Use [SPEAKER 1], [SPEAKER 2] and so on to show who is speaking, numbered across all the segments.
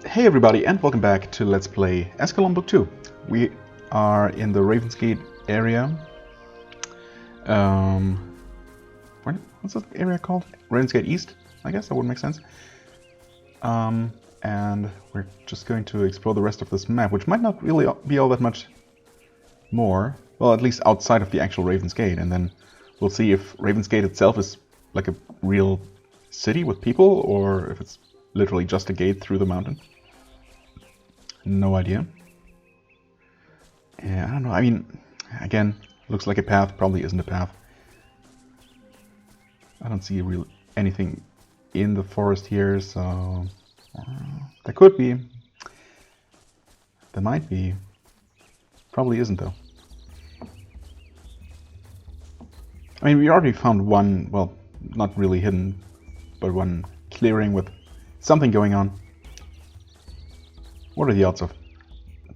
[SPEAKER 1] Hey everybody, and welcome back to Let's Play Eschalon Book 2. We are in the Ravensgate area. What's that area called? Ravensgate East? I guess that would make sense. And we're just going to explore the rest of this map, which might not really be all that much more. Well, at least outside of the actual Ravensgate, and then we'll see if Ravensgate itself is like a real city with people, or if it's literally just a gate through the mountain. No idea. Yeah, I don't know. I mean, again, looks like a path. Probably isn't a path. I don't see anything in the forest here, so there could be. There might be. Probably isn't though. I mean, we already found one. Well, not really hidden, but one clearing with something going on. What are the odds of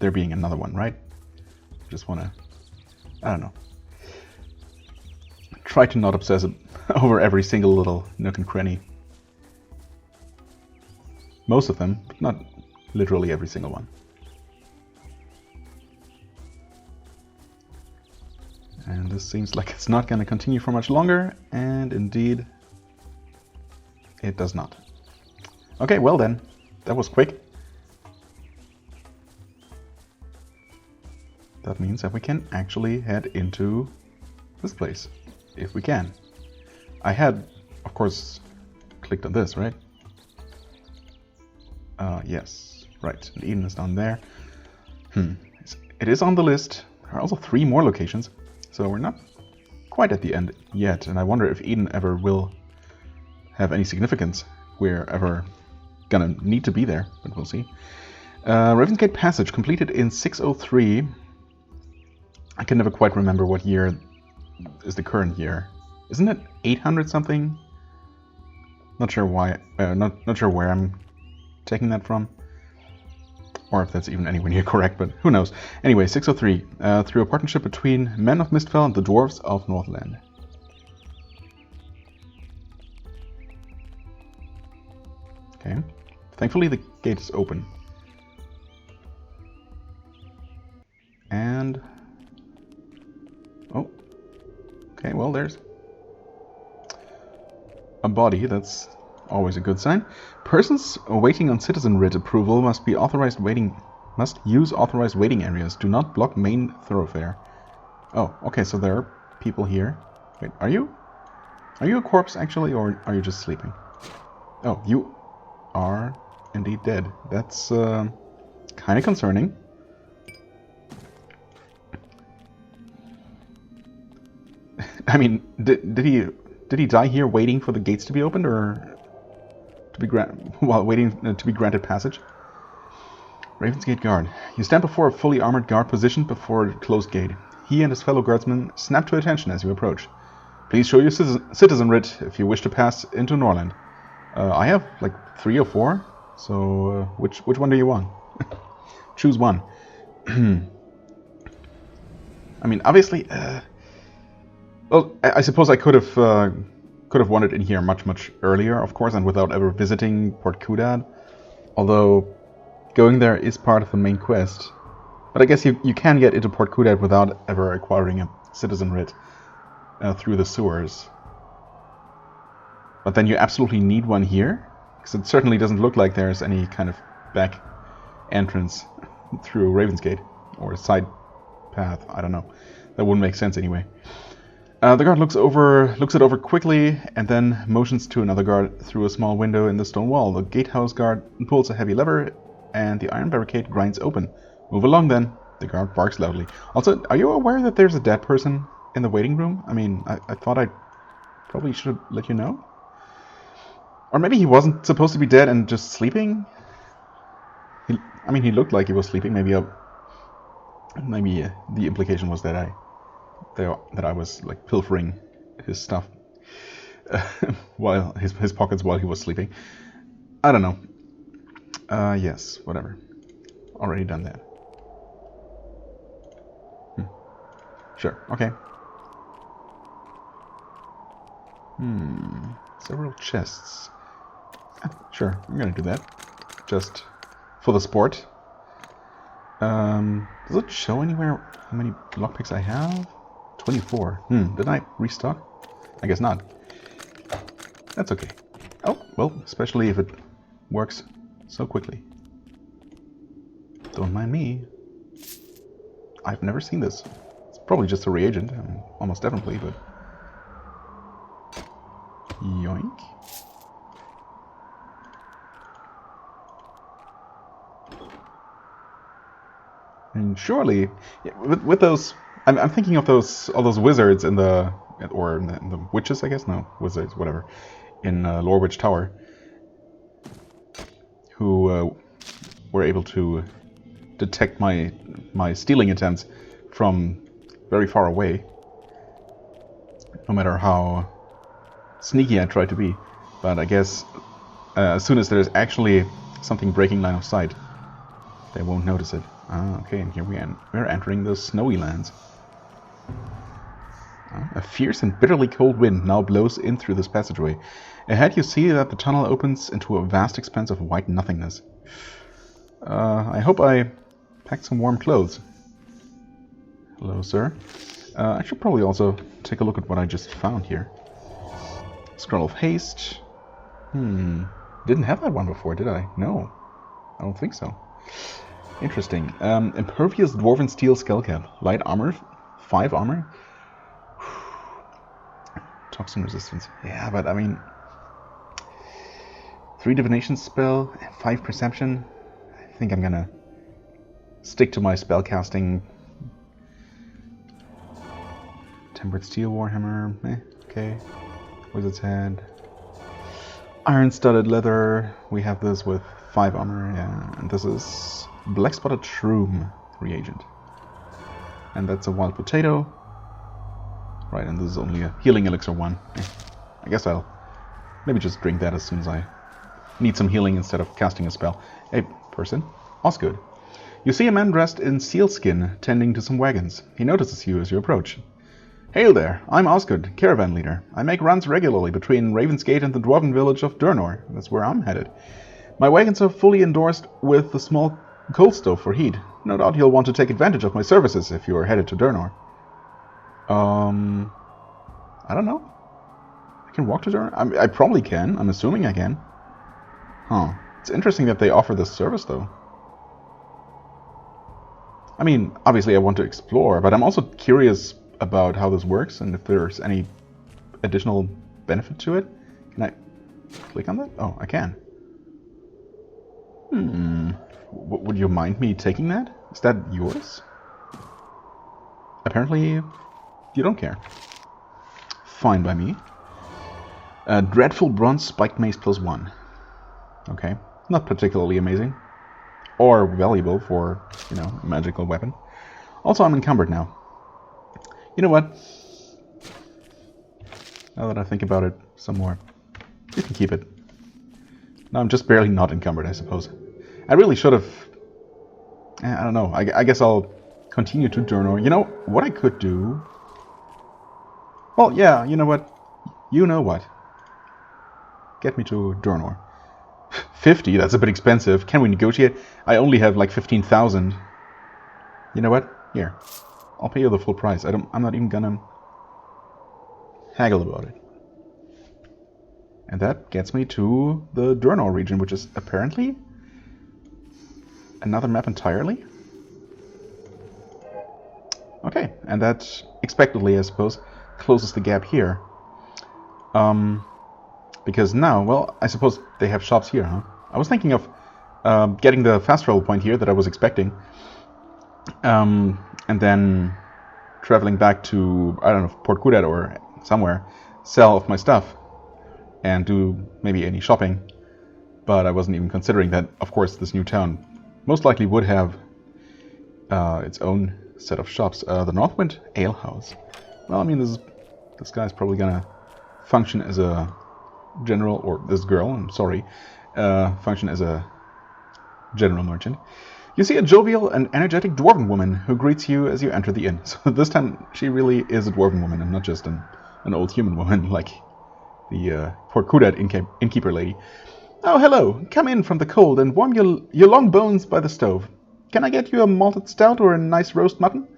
[SPEAKER 1] there being another one, right? Just want to, I don't know, try to not obsess over every single little nook and cranny. Most of them, but not literally every single one. And this seems like it's not going to continue for much longer, and indeed, it does not. Okay, well then, that was quick. That means that we can actually head into this place, if we can. I had, of course, clicked on this, right? Yes, right, and Eden is down there. It is on the list. There are also 3 more locations, so we're not quite at the end yet, and I wonder if Eden ever will have any significance. We're ever gonna need to be there, but we'll see. Ravensgate Passage, completed in 603. I can never quite remember what year is the current year. Isn't it 800 something? Not sure why. Not sure where I'm taking that from, or if that's even anywhere near correct. But who knows? Anyway, 603. Through a partnership between men of Mistfell and the dwarves of Northland. Okay. Thankfully, the gate is open. And oh, okay, well, there's a body. That's always a good sign. Persons waiting on citizen writ approval must use authorized waiting areas. Do not block main thoroughfare. Oh, okay, so there are people here. Wait, are you a corpse actually, or are you just sleeping? Oh, you are indeed dead. That's kind of concerning. I mean, did he die here waiting for the gates to be opened, or to be while waiting to be granted passage? Ravensgate guard. You stand before a fully armored guard positioned before a closed gate. He and his fellow guardsmen snap to attention as you approach. Please show your citizen writ if you wish to pass into Norland. I have like 3 or 4, so which one do you want? Choose one. I mean, obviously. Well, I suppose I could have wandered in here much earlier, of course, and without ever visiting Port Kudad. Although going there is part of the main quest. But I guess you can get into Port Kudad without ever acquiring a citizen writ through the sewers. But then you absolutely need one here, because it certainly doesn't look like there's any kind of back entrance through Ravensgate or a side path. I don't know. That wouldn't make sense anyway. The guard looks it over quickly, and then motions to another guard through a small window in the stone wall. The gatehouse guard pulls a heavy lever, and the iron barricade grinds open. Move along, then. The guard barks loudly. Also, are you aware that there's a dead person in the waiting room? I mean, I thought I probably should have let you know. Or maybe he wasn't supposed to be dead and just sleeping? He looked like he was sleeping. Maybe the implication was that I was like pilfering his stuff while his pockets while he was sleeping. I don't know. Yes, whatever. Already done that. Sure. Okay. Several chests. Sure, I'm gonna do that. Just for the sport. Does it show anywhere how many lockpicks I have? 24. Did I restock? I guess not. That's okay. Oh, well, especially if it works so quickly. Don't mind me. I've never seen this. It's probably just a reagent, almost definitely, but... Yoink. And surely, with those... I'm thinking of all those wizards in the... Or in the witches, I guess? No, wizards, whatever. In Lorwich Tower. Who were able to detect my stealing attempts from very far away. No matter how sneaky I tried to be. But I guess as soon as there's actually something breaking line of sight, they won't notice it. Okay, and here we're entering the snowy lands. A fierce and bitterly cold wind now blows in through this passageway. Ahead you see that the tunnel opens into a vast expanse of white nothingness. I hope I packed some warm clothes. Hello, sir. I should probably also take a look at what I just found here. Scroll of Haste. Didn't have that one before, did I? No. I don't think so. Interesting. Impervious Dwarven Steel Skullcap. Light armor. 5 armor. Toxin resistance. Yeah, but I mean... 3 divination spell, 5 perception. I think I'm gonna stick to my spellcasting. Tempered Steel Warhammer. Okay. Wizard's Head. Iron-studded leather. We have this with 5 armor. Yeah, and this is Black Spotted Shroom reagent. And that's a wild potato. Right, and this is only a healing elixir 1. I guess I'll maybe just drink that as soon as I need some healing instead of casting a spell. Hey, person. Osgood. You see a man dressed in sealskin tending to some wagons. He notices you as you approach. Hail there, I'm Osgood, caravan leader. I make runs regularly between Ravensgate and the dwarven village of Thaermore. That's where I'm headed. My wagons are fully endorsed with a small coal stove for heat. No doubt you'll want to take advantage of my services if you are headed to Thaermore. I don't know. I can walk to Thaermore? I probably can. I'm assuming I can. Huh. It's interesting that they offer this service, though. I mean, obviously I want to explore, but I'm also curious about how this works and if there's any additional benefit to it. Can I click on that? Oh, I can. Would you mind me taking that? Is that yours? Apparently, you don't care. Fine by me. Dreadful Bronze Spiked Mace +1. Okay, not particularly amazing. Or valuable for, you know, a magical weapon. Also, I'm encumbered now. You know what? Now that I think about it some more, you can keep it. No, I'm just barely not encumbered, I suppose. I really should have... I don't know. I guess I'll continue to Thaermore. You know, what I could do... Well, yeah, you know what? You know what? Get me to Thaermore. 50? That's a bit expensive. Can we negotiate? I only have like 15,000. You know what? Here. I'll pay you the full price. I'm not even gonna haggle about it. And that gets me to the Thaermore region, which is apparently another map entirely. Okay, and that, expectedly, I suppose, closes the gap here. Because now, well, I suppose they have shops here, huh? I was thinking of getting the fast travel point here that I was expecting. And then traveling back to, I don't know, Port Kudat or somewhere, sell off my stuff, and do maybe any shopping. But I wasn't even considering that, of course, this new town most likely would have its own set of shops. The Northwind Ale House. Well, I mean, this guy's probably gonna function as a general, or this girl, I'm sorry, function as a general merchant. You see a jovial and energetic dwarven woman who greets you as you enter the inn. So this time she really is a dwarven woman and not just an old human woman like the Port Kudat innkeeper lady. Oh, hello. Come in from the cold and warm your long bones by the stove. Can I get you a malted stout or a nice roast mutton?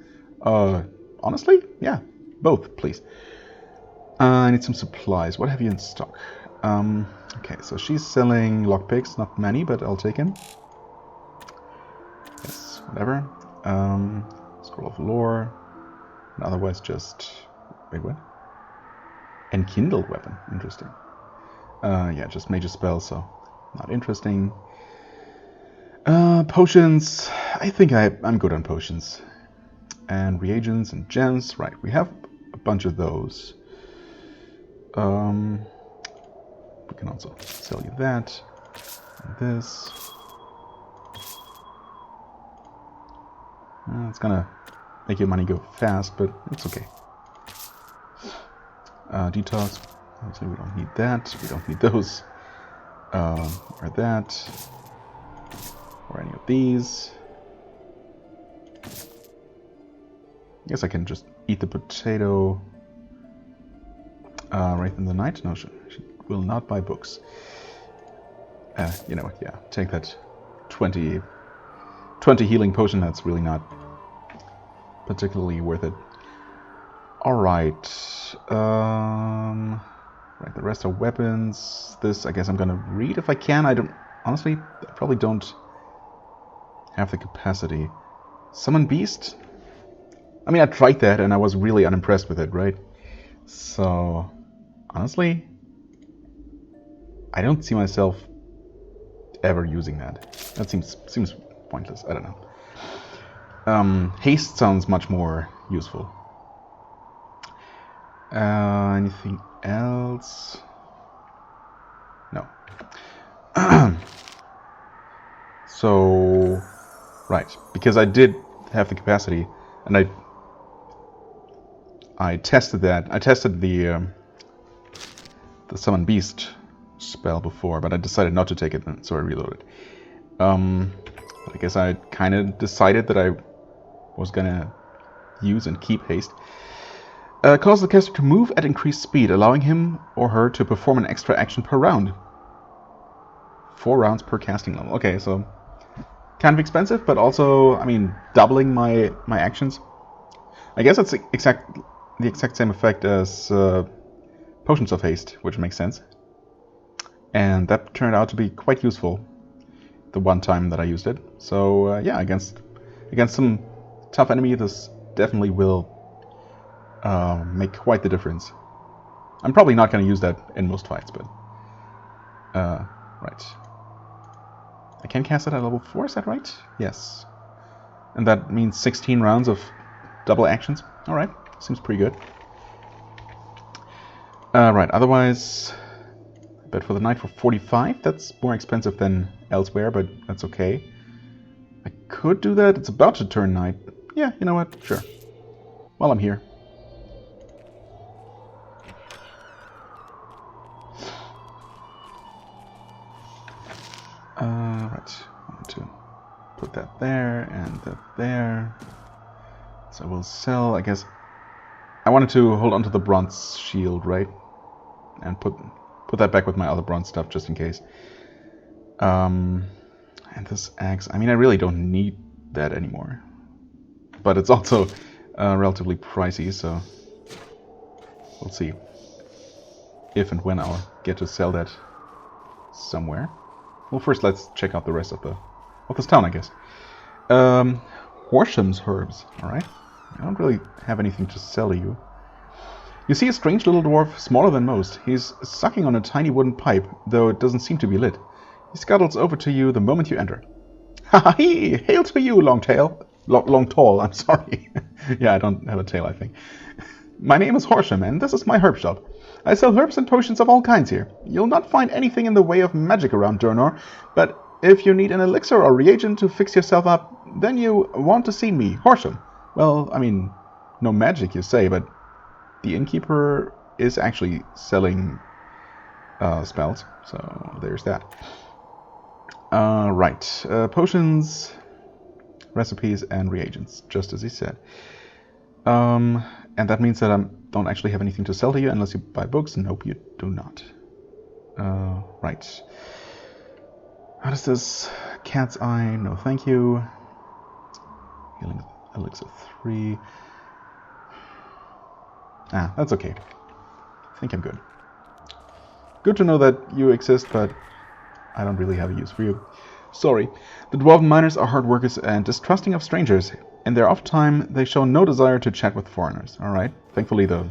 [SPEAKER 1] Honestly? Yeah, both, please. I need some supplies. What have you in stock? Okay, so she's selling lockpicks. Not many, but I'll take him. Yes, whatever. Scroll of lore. And otherwise just... Wait, what? Enkindled weapon. Interesting. Yeah, just major spells, so not interesting. Potions. I think I'm good on potions. And reagents and gems. Right, we have a bunch of those. We can also sell you that. And this. It's gonna make your money go fast, but it's okay. Detox. Obviously, we don't need that. We don't need those. Or that. Or any of these. I guess I can just eat the potato right in the night. No, she will not buy books. You know what? Yeah, take that 20 healing potion. That's really not particularly worth it. All right. Right. The rest are weapons. This, I guess, I'm gonna read if I can. I probably don't have the capacity. Summon Beast. I mean, I tried that and I was really unimpressed with it, right? So, honestly, I don't see myself ever using that. That seems pointless. I don't know. Haste sounds much more useful. Anything else? No. So, right, because I did have the capacity, and I tested that. I tested the Summon Beast spell before, but I decided not to take it, so I reloaded. But I guess I kind of decided that I was gonna use and keep haste. Cause the caster to move at increased speed, allowing him or her to perform an extra action per round. 4 rounds per casting level. Okay, so kind of expensive, but also, I mean, doubling my actions. I guess it's the exact same effect as Potions of Haste, which makes sense. And that turned out to be quite useful the one time that I used it. So yeah, against some tough enemy, this definitely will make quite the difference. I'm probably not going to use that in most fights, but right. I can cast it at level 4, is that right? Yes. And that means 16 rounds of double actions. Alright, seems pretty good. Right, otherwise, I bet for the night for 45. That's more expensive than elsewhere, but that's okay. I could do that. It's about to turn night. Yeah, you know what? Sure. While I'm here. Right, I want to put that there and that there. So we'll sell, I guess. I wanted to hold onto the bronze shield, right? And put that back with my other bronze stuff just in case. And this axe, I mean, I really don't need that anymore. But it's also relatively pricey, so we'll see if and when I'll get to sell that somewhere. Well, first let's check out the rest of this town, I guess. Horsham's herbs, alright. I don't really have anything to sell to you. You see a strange little dwarf, smaller than most. He's sucking on a tiny wooden pipe, though it doesn't seem to be lit. He scuttles over to you the moment you enter. Ha-ha-hee! Hail to you, long tall, I'm sorry. Yeah, I don't have a tail, I think. My name is Horsham, and this is my herb shop. I sell herbs and potions of all kinds here. You'll not find anything in the way of magic around Thaermore, but if you need an elixir or reagent to fix yourself up, then you want to see me, Horsham. Well, I mean, no magic you say, but the innkeeper is actually selling spells, so there's that. Right, potions, recipes, and reagents, just as he said. And that means that I don't actually have anything to sell to you unless you buy books. Nope, you do not. Right. What is this? Cat's Eye, no thank you. Healing Elixir 3. Ah, that's okay. I think I'm good. Good to know that you exist, but I don't really have a use for you. Sorry. The Dwarven miners are hard workers and distrusting of strangers. In their off time, they show no desire to chat with foreigners. Alright. Thankfully, the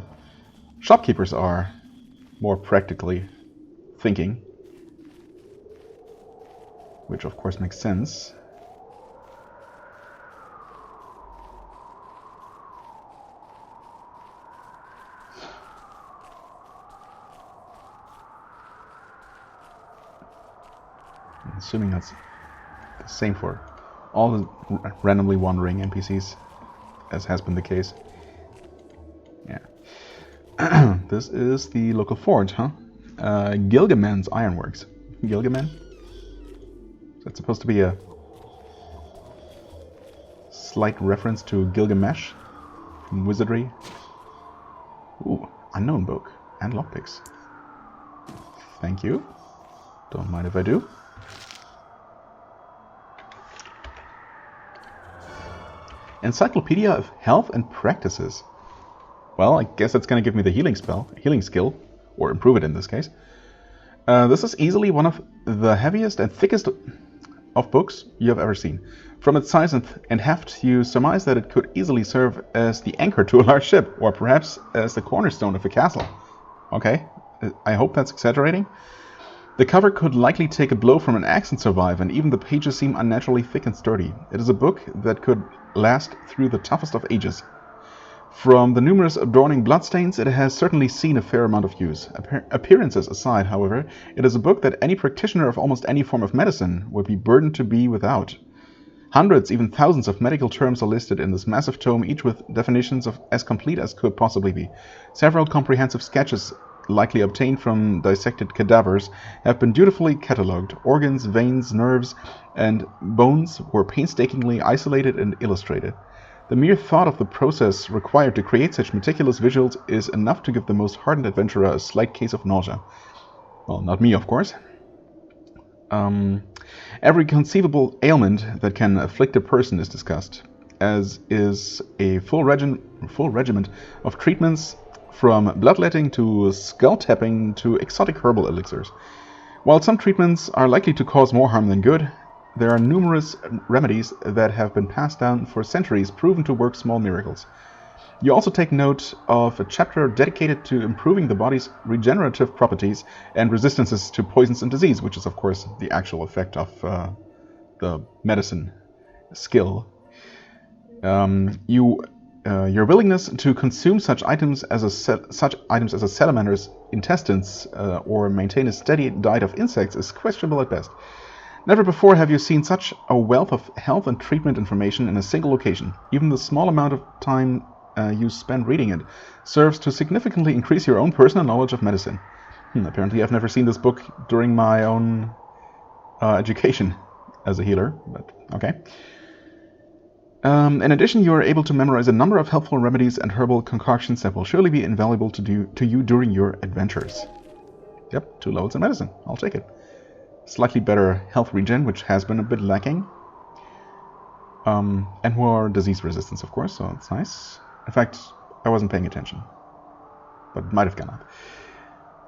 [SPEAKER 1] shopkeepers are more practically thinking. Which, of course, makes sense. I'm assuming that's the same for all the randomly wandering NPCs, as has been the case. Yeah. This is the local forge, huh? Gilgaman's Ironworks. Gilgaman? Is that supposed to be a slight reference to Gilgamesh from Wizardry? Ooh, unknown book and lockpicks. Thank you. Don't mind if I do. Encyclopedia of Health and Practices. Well, I guess that's going to give me the healing skill, or improve it in this case. This is easily one of the heaviest and thickest of books you have ever seen. From its size and heft, you surmise that it could easily serve as the anchor to a large ship, or perhaps as the cornerstone of a castle. Okay, I hope that's exaggerating. The cover could likely take a blow from an axe and survive, and even the pages seem unnaturally thick and sturdy. It is a book that could last through the toughest of ages. From the numerous adorning bloodstains, it has certainly seen a fair amount of use. Appearances aside, however, it is a book that any practitioner of almost any form of medicine would be burdened to be without. Hundreds, even thousands of medical terms are listed in this massive tome, each with definitions as complete as could possibly be. Several comprehensive sketches, likely obtained from dissected cadavers, have been dutifully catalogued. Organs, veins, nerves, and bones were painstakingly isolated and illustrated. The mere thought of the process required to create such meticulous visuals is enough to give the most hardened adventurer a slight case of nausea. Well, not me, of course. Every conceivable ailment that can afflict a person is discussed, as is a full regiment of treatments, from bloodletting to skull tapping to exotic herbal elixirs. While some treatments are likely to cause more harm than good, there are numerous remedies that have been passed down for centuries, proven to work small miracles. You also take note of a chapter dedicated to improving the body's regenerative properties and resistances to poisons and disease, which is, of course, the actual effect of the medicine skill. Your willingness to consume such items as a salamander's intestines or maintain a steady diet of insects is questionable at best. Never before have you seen such a wealth of health and treatment information in a single location. Even the small amount of time you spend reading it serves to significantly increase your own personal knowledge of medicine. Apparently I've never seen this book during my own education as a healer, but okay. In addition, you are able to memorize a number of helpful remedies and herbal concoctions that will surely be invaluable to you during your adventures. Yep, 2 levels in medicine. I'll take it. Slightly better health regen, which has been a bit lacking. And more disease resistance, of course, so that's nice. In fact, I wasn't paying attention, but it might have gone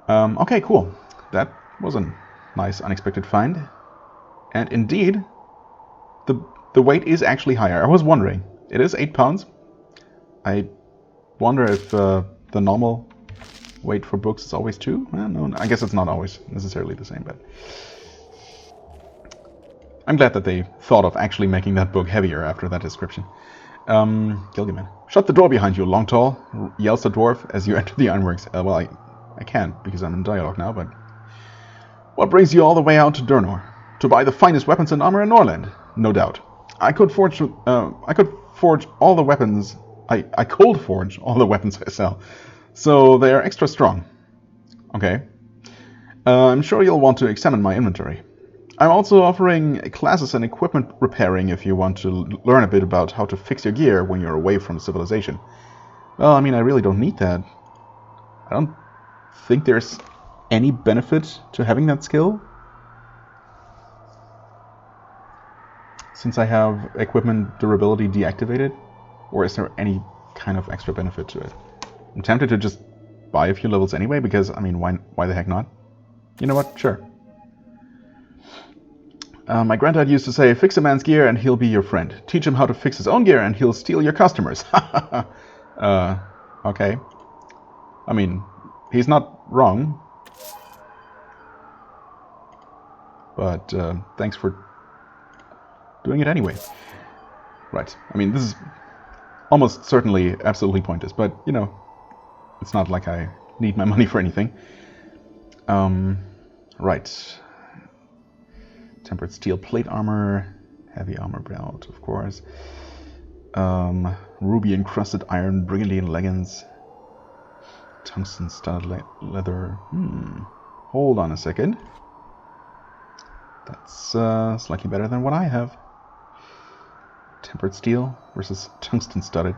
[SPEAKER 1] up. Okay, cool. That was a nice unexpected find. And indeed, the weight is actually higher. I was wondering. It is 8 pounds. I wonder if the normal weight for books is always 2. No, I guess it's not always necessarily the same, but I'm glad that they thought of actually making that book heavier after that description. Gilgaman. Shut the door behind you, Longtall, yells the dwarf as you enter the Ironworks. Well, I can't because I'm in dialogue now, but what brings you all the way out to Thaermore? To buy the finest weapons and armor in Norland, no doubt. I could forge all the weapons. I cold forge all the weapons I sell, so they are extra strong. Okay. I'm sure you'll want to examine my inventory. I'm also offering classes in equipment repairing if you want to learn a bit about how to fix your gear when you're away from civilization. Well, I mean, I really don't need that. I don't think there's any benefit to having that skill. since I have equipment durability deactivated? Or is there any kind of extra benefit to it? I'm tempted to just buy a few levels anyway, because, I mean, why the heck not? You know what? Sure. My granddad used to say, fix a man's gear and he'll be your friend. Teach him how to fix his own gear and he'll steal your customers. Okay. I mean, he's not wrong. But thanks for doing it anyway. Right. I mean, this is almost certainly absolutely pointless, but, you know, it's not like I need my money for anything. Right. Tempered steel plate armor, heavy armor belt, of course. Ruby encrusted iron brigandine leggings. Tungsten studded leather. Hold on a second. That's slightly better than what I have. Tempered steel versus tungsten studded.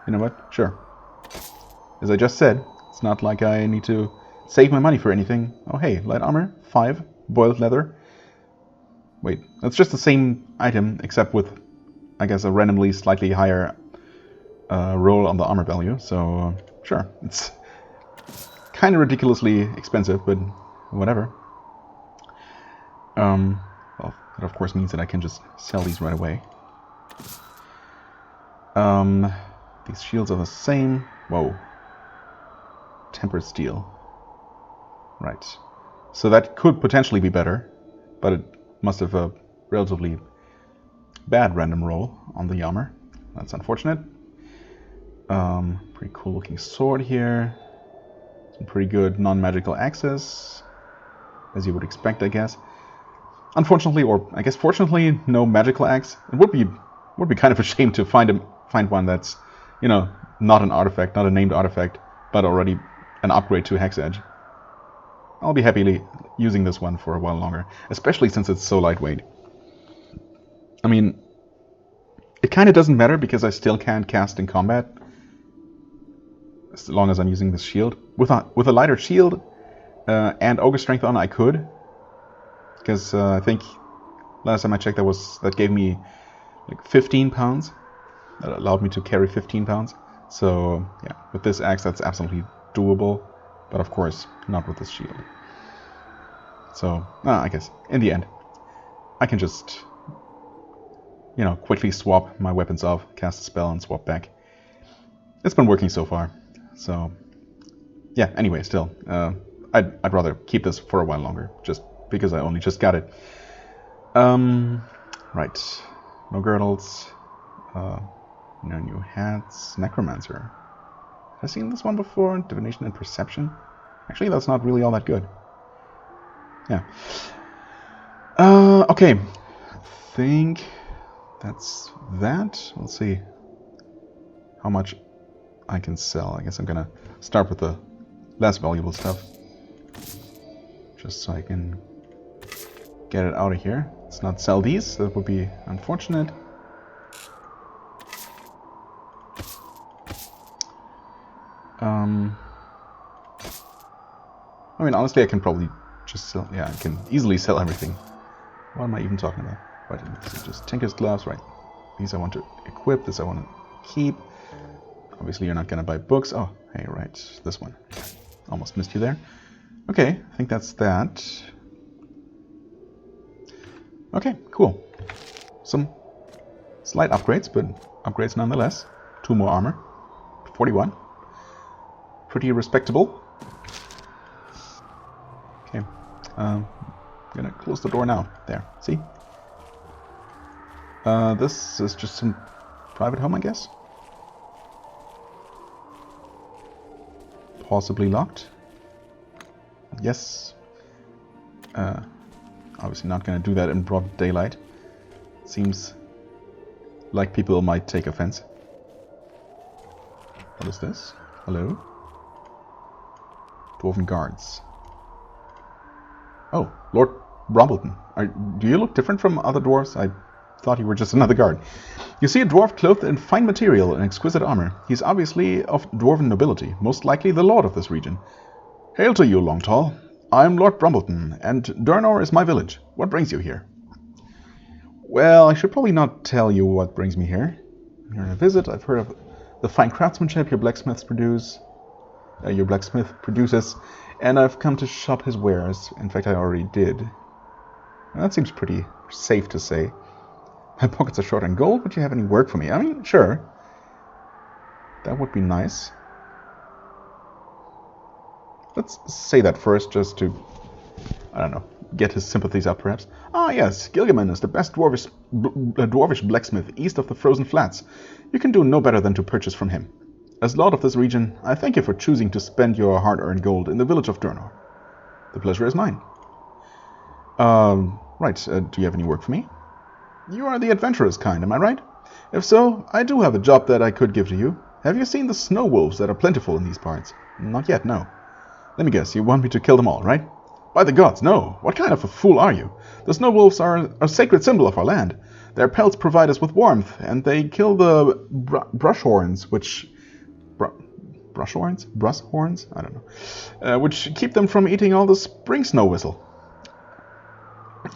[SPEAKER 1] You know what? Sure. As I just said, it's not like I need to save my money for anything. Oh hey, light armor, 5. Boiled leather. Wait, that's just the same item, except with, I guess, a randomly slightly higher roll on the armor value. So, sure. It's kind of ridiculously expensive, but whatever. Well, that of course means that I can just sell these right away. These shields are the same. Whoa. Tempered steel. Right. So that could potentially be better, but it must have a relatively bad random roll on the armor. That's unfortunate. Pretty cool looking sword here. Some pretty good non-magical access, as you would expect, I guess. Unfortunately, or I guess fortunately, no magical axe. It would be kind of a shame to find one that's, you know, not an artifact, not a named artifact, but already an upgrade to Hex Edge. I'll be happily using this one for a while longer, especially since it's so lightweight. I mean, it kind of doesn't matter because I still can't cast in combat as long as I'm using this shield. With a lighter shield and Ogre Strength on, I could, because I think last time I checked that gave me like 15 pounds. That allowed me to carry 15 pounds. So yeah, with this axe, that's absolutely doable. But of course, not with this shield. So, I guess, in the end, I can just, you know, quickly swap my weapons off, cast a spell, and swap back. It's been working so far. So, yeah, anyway, still, I'd rather keep this for a while longer, just because I only just got it. Right. No girdles. No new hats. Necromancer. Have I seen this one before? Divination and Perception? Actually, that's not really all that good. Yeah. Okay. I think that's that. Let's see how much I can sell. I guess I'm gonna start with the less valuable stuff, just so I can get it out of here. Let's not sell these. That would be unfortunate. I mean, honestly, I can probably just sell. Yeah, I can easily sell everything. What am I even talking about? Right, so just Tinker's Gloves, right? These I want to equip. This I want to keep. Obviously, you're not going to buy books. Oh, hey, right. This one. Almost missed you there. Okay, I think that's that. Okay, cool. Some slight upgrades, but upgrades nonetheless. 2 more armor. 41. Pretty respectable. Okay. I'm gonna close the door now. There. See? This is just some private home, I guess. Possibly locked. Yes. Obviously not gonna do that in broad daylight. Seems like people might take offense. What is this? Hello? Dwarven guards. Oh, Lord Rumbleton. Do you look different from other dwarves? I thought you were just another guard. You see a dwarf clothed in fine material and exquisite armor. He's obviously of dwarven nobility, most likely the lord of this region. Hail to you, Longtall. I'm Lord Rumbleton, and Thaermore is my village. What brings you here? Well, I should probably not tell you what brings me here. You're on a visit. I've heard of the fine craftsmanship your blacksmith produces, and I've come to shop his wares. In fact, I already did. Well, that seems pretty safe to say. My pockets are short on gold. Would you have any work for me? I mean, sure. That would be nice. Let's say that first, just to, I don't know, get his sympathies up, perhaps. Ah, yes, Gilgaman is the best dwarvish blacksmith east of the Frozen Flats. You can do no better than to purchase from him. As lord of this region, I thank you for choosing to spend your hard-earned gold in the village of Thaermore. The pleasure is mine. Right, do you have any work for me? You are the adventurous kind, am I right? If so, I do have a job that I could give to you. Have you seen the snow wolves that are plentiful in these parts? Not yet, no. Let me guess, you want me to kill them all, right? By the gods, no. What kind of a fool are you? The snow wolves are a sacred symbol of our land. Their pelts provide us with warmth, and they kill the brushhorns, which... brushhorns? Brushhorns? I don't know. Which keep them from eating all the spring snow whistle.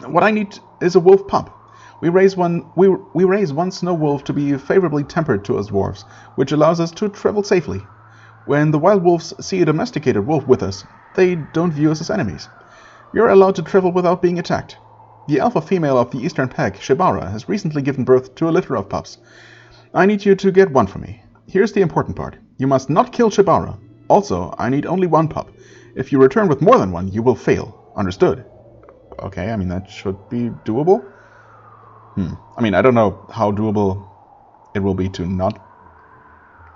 [SPEAKER 1] What I need is a wolf pup. We raise one snow wolf to be favorably tempered to us dwarves, which allows us to travel safely. When the wild wolves see a domesticated wolf with us, they don't view us as enemies. We are allowed to travel without being attacked. The alpha female of the eastern pack, Shibara, has recently given birth to a litter of pups. I need you to get one for me. Here's the important part. You must not kill Shibara. Also, I need only one pup. If you return with more than one, you will fail. Understood? Okay, I mean, that should be doable. I mean, I don't know how doable it will be to not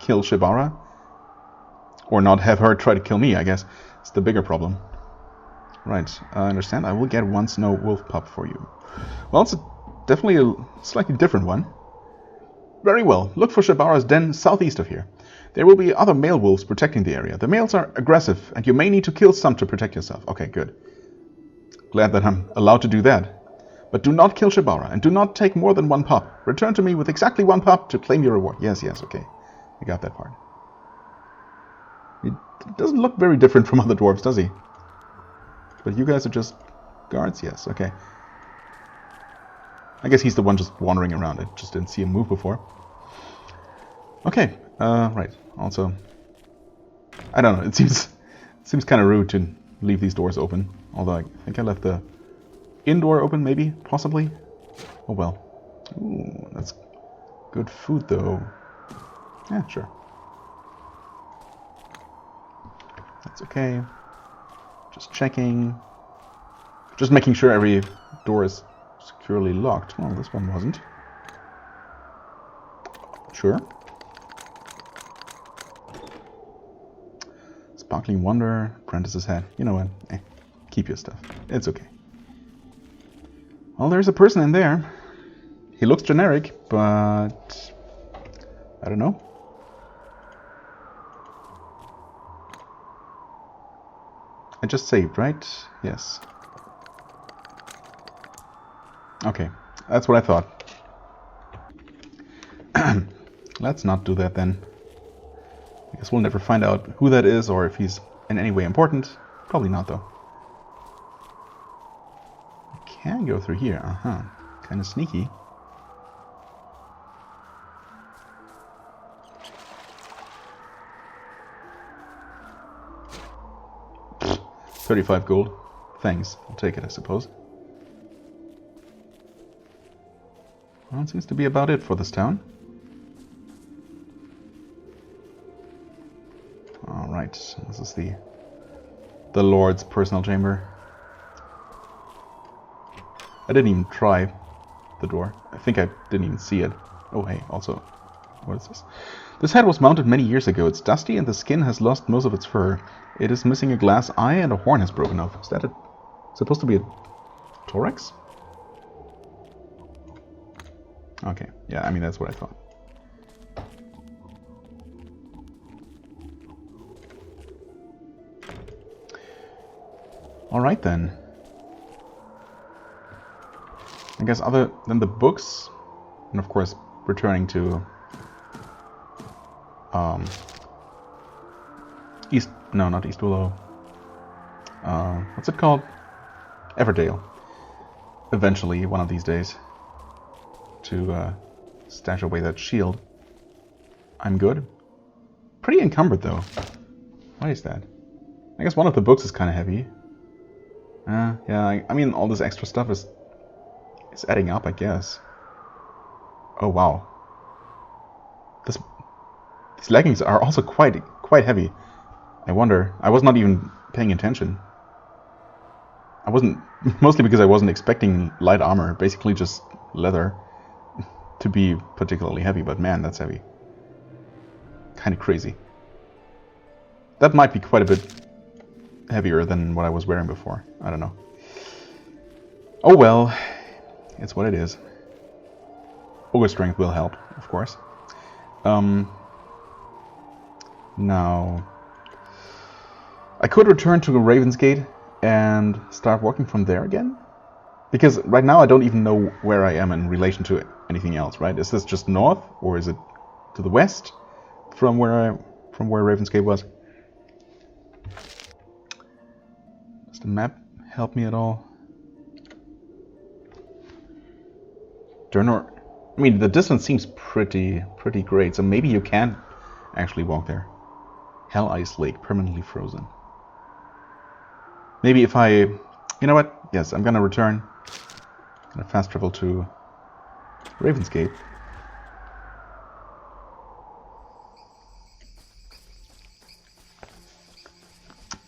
[SPEAKER 1] kill Shibara. Or not have her try to kill me, I guess. It's the bigger problem. Right, I understand. I will get one snow wolf pup for you. Well, it's definitely a slightly different one. Very well. Look for Shibara's den southeast of here. There will be other male wolves protecting the area. The males are aggressive, and you may need to kill some to protect yourself. Okay, good. Glad that I'm allowed to do that. But do not kill Shibara, and do not take more than one pup. Return to me with exactly one pup to claim your reward. Yes, okay. I got that part. He doesn't look very different from other dwarves, does he? But you guys are just guards? Yes, okay. I guess he's the one just wandering around. I just didn't see him move before. Okay, right. Also, I don't know. It seems kind of rude to leave these doors open. Although I think I left the indoor open, maybe, possibly. Oh well. Ooh, that's good food, though. Yeah, sure. That's okay. Just checking. Just making sure every door is securely locked. Well, this one wasn't. Sure. Sparkling Wonder, Apprentice's Hat. You know what? Keep your stuff. It's okay. Well, there's a person in there. He looks generic, but... I don't know. I just saved, right? Yes. Okay, that's what I thought. Let's not do that then. I guess we'll never find out who that is or if he's in any way important. Probably not, though. I can go through here. Kind of sneaky. Pfft, 35 gold. Thanks. I'll take it, I suppose. Well, it seems to be about it for this town. Alright, this is the Lord's personal chamber. I didn't even try the door. I think I didn't even see it. Oh hey, also, what is this? This head was mounted many years ago. It's dusty and the skin has lost most of its fur. It is missing a glass eye and a horn has broken off. Is that supposed to be a thorax? Okay, yeah, I mean that's what I thought. Alright then. I guess other than the books, and of course returning to not East Willow. What's it called? Everdale. Eventually, one of these days. to stash away that shield. I'm good. Pretty encumbered though. Why is that? I guess one of the books is kind of heavy. Yeah, I mean, all this extra stuff is adding up, I guess. Oh wow. These leggings are also quite heavy. I wonder. I was not even paying attention. I wasn't, mostly because I wasn't expecting light armor, basically just leather, to be particularly heavy, but man, that's heavy. Kind of crazy. That might be quite a bit heavier than what I was wearing before. I don't know. Oh well, it's what it is. Ogre strength will help, of course. Now, I could return to Ravensgate and start walking from there again, because right now I don't even know where I am in relation to anything else. Right? Is this just north, or is it to the west from where Ravensgate was? Does the map help me at all? Thaermore. I mean, the distance seems pretty great, so maybe you can actually walk there. Hellis Lake, permanently frozen. Maybe if I... You know what? Yes, I'm gonna return. I'm gonna fast travel to Ravensgate.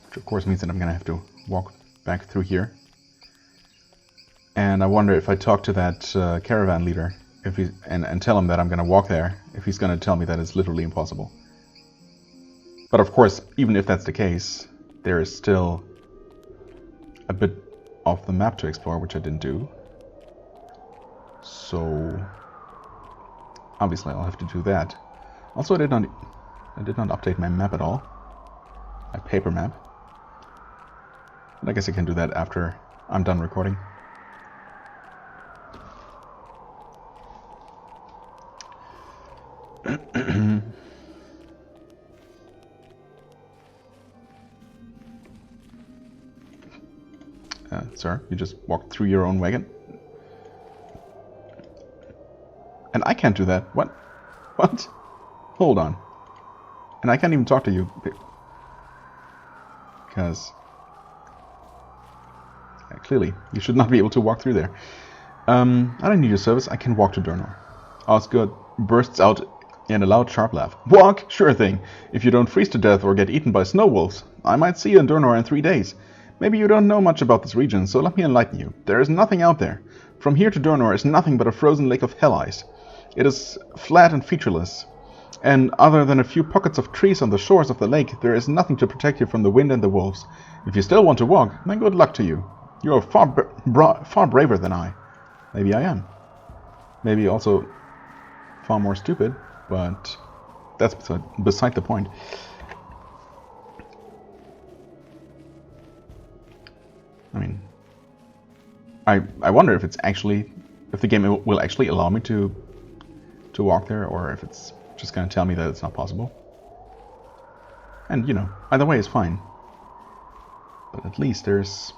[SPEAKER 1] Which of course means that I'm gonna have to walk back through here. And I wonder if I talk to that caravan leader if he, and tell him that I'm gonna walk there, if he's gonna tell me that it's literally impossible. But of course, even if that's the case, there is still a bit of the map to explore, which I didn't do. So obviously I'll have to do that. Also, I did not update my map at all. My paper map. But I guess I can do that after I'm done recording. Sir, you just walked through your own wagon? And I can't do that. What? What? Hold on. And I can't even talk to you. Because... clearly, you should not be able to walk through there. I don't need your service. I can walk to Thaermore. Osgood bursts out in a loud, sharp laugh. Walk? Sure thing. If you don't freeze to death or get eaten by snow wolves. I might see you in Thaermore in 3 days. Maybe you don't know much about this region, so let me enlighten you. There is nothing out there. From here to Thaermore is nothing but a frozen lake of hell ice. It is flat and featureless, and other than a few pockets of trees on the shores of the lake, there is nothing to protect you from the wind and the wolves. If you still want to walk, then good luck to you. You are far braver than I. Maybe I am. Maybe also far more stupid, but that's beside the point. I mean, I wonder if it's actually, if the game will actually allow me to walk there, or if it's just going to tell me that it's not possible. And, you know, either way is fine. But at least there's...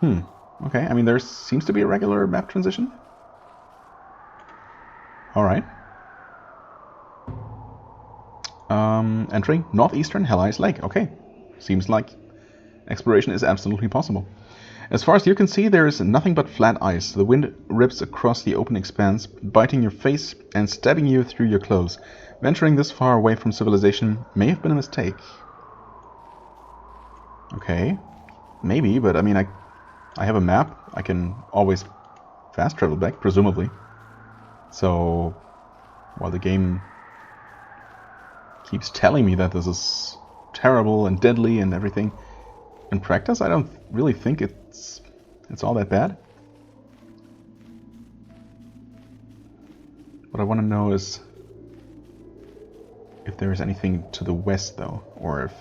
[SPEAKER 1] Okay, I mean, there seems to be a regular map transition. Alright. Entering northeastern Hellis Lake. Okay. Seems like exploration is absolutely possible. As far as you can see, there is nothing but flat ice. The wind rips across the open expanse, biting your face and stabbing you through your clothes. Venturing this far away from civilization may have been a mistake. Okay, maybe, but I mean, I have a map. I can always fast travel back, presumably. So, while the game keeps telling me that this is terrible and deadly and everything, in practice I don't really think it's all that bad. What I want to know is if there is anything to the west though, or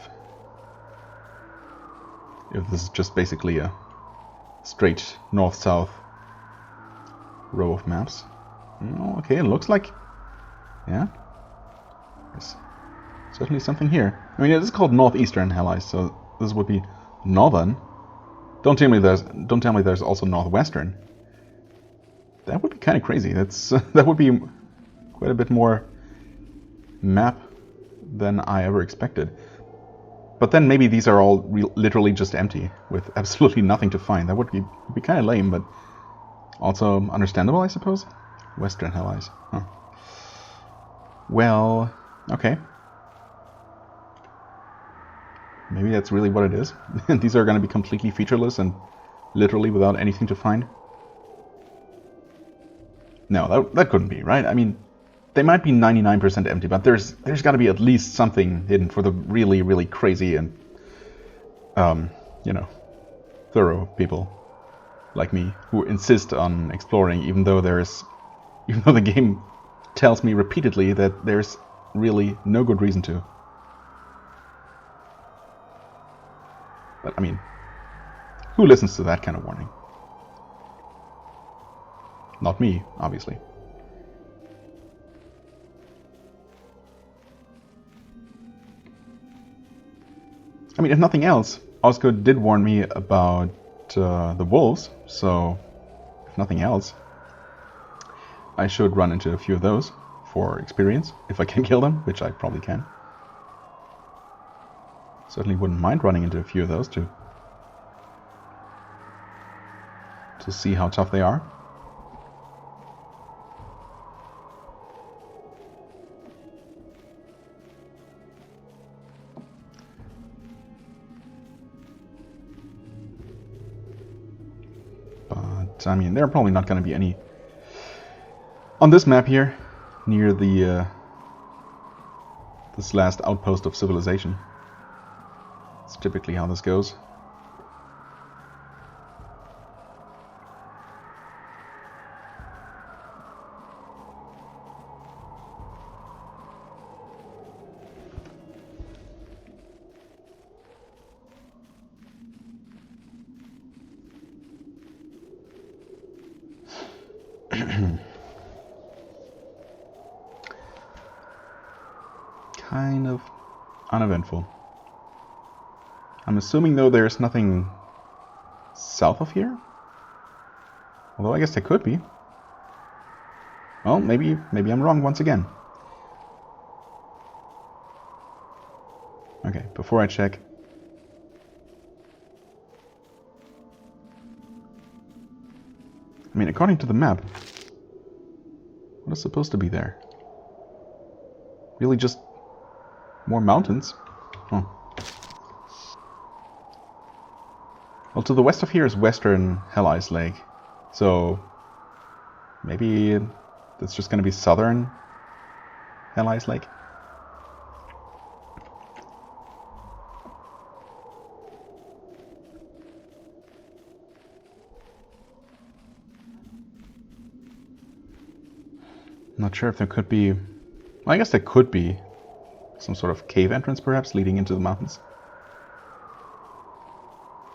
[SPEAKER 1] if this is just basically a straight north-south row of maps. Oh, okay, it looks like, yeah, there's certainly something here. I mean, it is called northeastern Hellis, so this would be northern. Don't tell me there's also northwestern. That would be kind of crazy. That's that would be quite a bit more map than I ever expected. But then maybe these are all literally just empty, with absolutely nothing to find. That would be kind of lame, but also understandable, I suppose. Western Hellis. Huh. Well, okay. Maybe that's really what it is. These are going to be completely featureless and literally without anything to find. No, that couldn't be, right? I mean, they might be 99% empty, but there's got to be at least something hidden for the really, really crazy and, you know, thorough people like me who insist on exploring, even though the game tells me repeatedly that there's really no good reason to. But I mean, who listens to that kind of warning? Not me, obviously. I mean, if nothing else, Osgood did warn me about the wolves, so if nothing else, I should run into a few of those for experience, if I can kill them, which I probably can. Certainly wouldn't mind running into a few of those to see how tough they are. But I mean, there are probably not going to be any on this map here near the this last outpost of civilization. It's typically how this goes. Kind of uneventful. I'm assuming, though, there's nothing south of here? Although I guess there could be. Well, maybe I'm wrong once again. Okay, before I check. I mean, according to the map, what is supposed to be there? Really just more mountains? Oh. Well, to the west of here is Western Hellis Lake, so maybe that's just going to be Southern Hellis Lake. Not sure if there could be... Well, I guess there could be some sort of cave entrance, perhaps, leading into the mountains.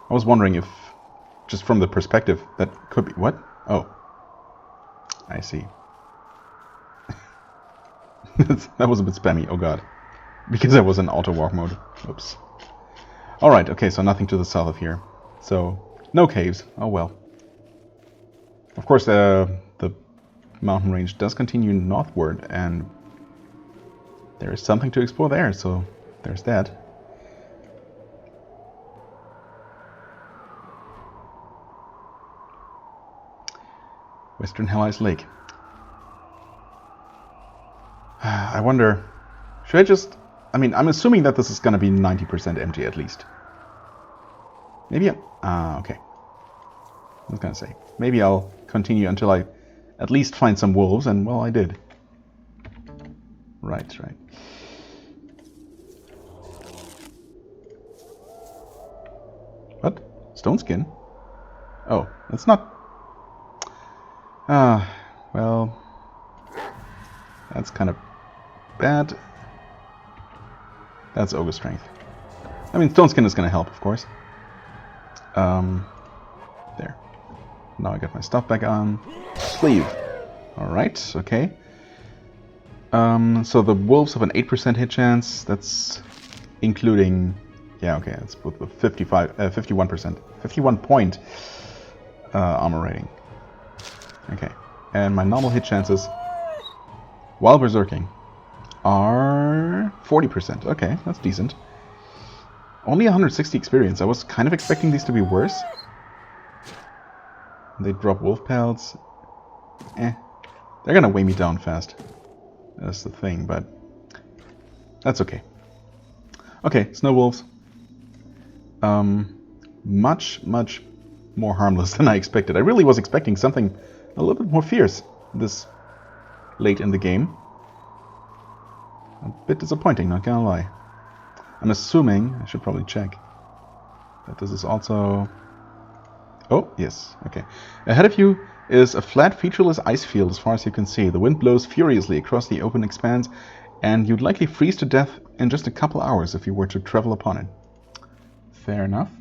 [SPEAKER 1] I was wondering if, just from the perspective, that could be... What? Oh. I see. That was a bit spammy, oh god. Because I was in auto walk mode. Oops. Alright, okay, so nothing to the south of here. So, no caves. Oh well. Of course, the mountain range does continue northward, and there is something to explore there, so there's that. Western Hellis Lake. I wonder, should I just... I mean, I'm assuming that this is going to be 90% empty at least. Maybe okay. I was going to say, maybe I'll continue until I at least find some wolves, and well, I did. Right. What? Stone skin? Oh, that's not... well... That's kind of bad. That's ogre strength. I mean, stone skin is going to help, of course. There. Now I got my stuff back on. Sleeve. Alright, okay. So the wolves have an 8% hit chance. That's including... Yeah, okay, that's with 51%. 51 point armor rating. Okay. And my normal hit chances while berserking are 40%. Okay, that's decent. Only 160 experience. I was kind of expecting these to be worse. They drop wolf pelts. They're gonna weigh me down fast. That's the thing, but that's okay. Okay, snow wolves. Much more harmless than I expected. I really was expecting something a little bit more fierce this late in the game. A bit disappointing, not gonna lie. I'm assuming, I should probably check, that this is also... Oh, yes, okay. Ahead of you is a flat, featureless ice field as far as you can see. The wind blows furiously across the open expanse, and you'd likely freeze to death in just a couple hours if you were to travel upon it. Fair enough.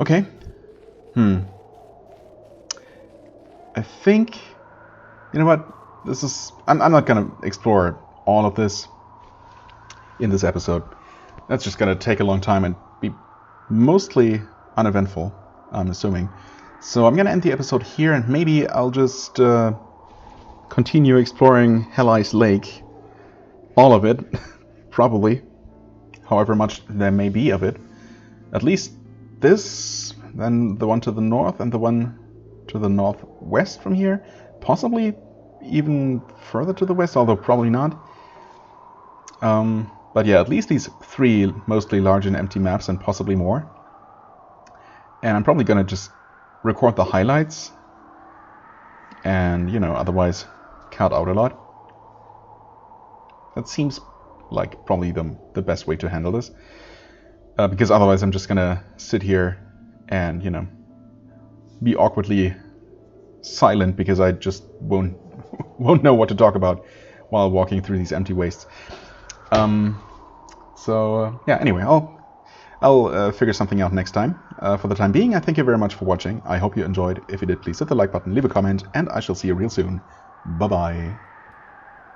[SPEAKER 1] Okay. I think... You know what? This is... I'm not gonna explore all of this in this episode. That's just gonna take a long time and be mostly uneventful, I'm assuming. So I'm gonna end the episode here, and maybe I'll just continue exploring Hellis Lake. All of it, probably. However much there may be of it. At least this, then the one to the north, and the one to the northwest from here. Possibly even further to the west, although probably not. But yeah, at least these three mostly large and empty maps, and possibly more. And I'm probably gonna just record the highlights, and, you know, otherwise cut out a lot. That seems like probably the best way to handle this. Because otherwise I'm just gonna sit here and, you know, be awkwardly silent because I just won't know what to talk about while walking through these empty wastes. Yeah, anyway, I'll figure something out next time. For the time being, I thank you very much for watching. I hope you enjoyed. If you did, please hit the like button, leave a comment, and I shall see you real soon. Bye-bye.